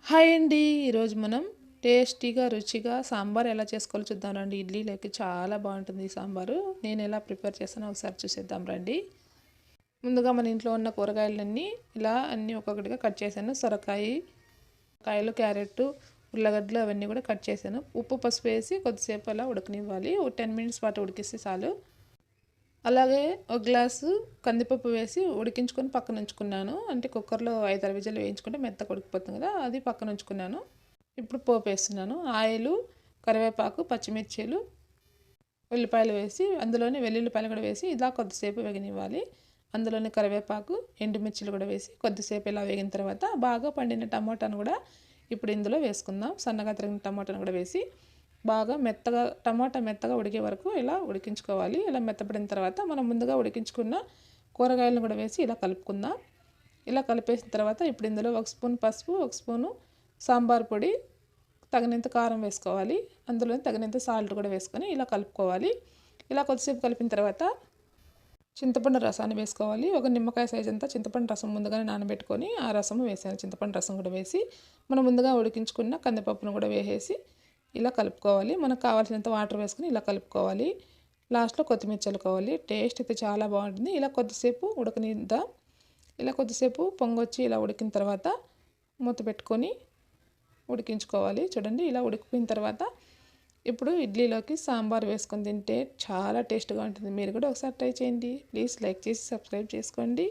Hi అండి. ఈరోజు మనం టేస్టీగా రుచిగా సాంబార్ ఎలా చేసుకోవాలో చూద్దాం రండి. ఇడ్లీలోకి చాలా బాగుంటుంది ఈ సాంబారు. నేను ఎలా ప్రిపేర్ చేస్తానో ఒకసారి చూసేద్దాం రండి. ముందుగా మన ఇంట్లో ఉన్న కూరగాయలన్నీ ఇలా అన్నీ ఒక్కొక్కటిగా కట్ చేశాను. సొరకాయ, కాయలు, క్యారెట్, ఉల్లగడ్డలు అవన్నీ కూడా కట్ చేశాను. ఉప్పు పసుపు వేసి కొద్దిసేపు అలా ఉడకనివ్వాలి. ఒక 10 మినిట్స్ పాటు ఉడికిస్తే చాలు. అలాగే ఒక గ్లాసు కందిపప్పు వేసి ఉడికించుకొని పక్కన ఉంచుకున్నాను. అంటే కుక్కర్లో 5-6 విజిల్లు వేయించుకుంటే మెత్తగా ఉడికిపోతుంది కదా, అది పక్కన ఉంచుకున్నాను. ఇప్పుడు పోపు వేస్తున్నాను. ఆయిలు, కరివేపాకు, పచ్చిమిర్చీలు, ఉల్లిపాయలు వేసి అందులోనే వెల్లుల్లిపాయలు కూడా వేసి ఇలా కొద్దిసేపు వేగనివ్వాలి. అందులోనే కరివేపాకు, ఎండుమిర్చిలు కూడా వేసి కొద్దిసేపు ఇలా వేగిన తర్వాత బాగా పండిన టమాటాను కూడా ఇప్పుడు ఇందులో వేసుకుందాం. సన్నగా తరిగిన టమాటాను కూడా వేసి బాగా మెత్తగా టమాటా మెత్తగా ఉడికే వరకు ఇలా ఉడికించుకోవాలి. ఇలా మెత్తపడిన తర్వాత మనం ముందుగా ఉడికించుకున్న కూరగాయలను కూడా వేసి ఇలా కలుపుకుందాం. ఇలా కలిపేసిన తర్వాత ఇప్పుడు ఇందులో 1 స్పూన్ పసుపు, 1 స్పూను సాంబార్ పొడి, తగినంత కారం వేసుకోవాలి. అందులో తగినంత సాల్ట్ కూడా వేసుకొని ఇలా కలుపుకోవాలి. ఇలా కొద్దిసేపు కలిపిన తర్వాత చింతపండు రసాన్ని వేసుకోవాలి. ఒక నిమ్మకాయ సైజ్ అంతా చింతపండు రసం ముందుగానే నానబెట్టుకొని ఆ రసం వేసాను. చింతపండు రసం కూడా వేసి మనం ముందుగా ఉడికించుకున్న కందిపప్పును కూడా వేసేసి ఇలా కలుపుకోవాలి. మనకు కావాల్సినంత వాటర్ వేసుకొని ఇలా కలుపుకోవాలి. లాస్ట్లో కొత్తిమీర చల్లుకోవాలి. టేస్ట్ అయితే చాలా బాగుంటుంది. ఇలా కొద్దిసేపు ఉడకనిద్దాం. ఇలా కొద్దిసేపు పొంగొచ్చి ఇలా ఉడికిన తర్వాత మూత పెట్టుకొని ఉడికించుకోవాలి. చూడండి ఇలా ఉడికిపోయిన తర్వాత ఇప్పుడు ఇడ్లీలోకి సాంబార్ వేసుకొని తింటే చాలా టేస్ట్గా ఉంటుంది. మీరు కూడా ఒకసారి ట్రై చేయండి. ప్లీజ్ లైక్ చేసి సబ్స్క్రైబ్ చేసుకోండి.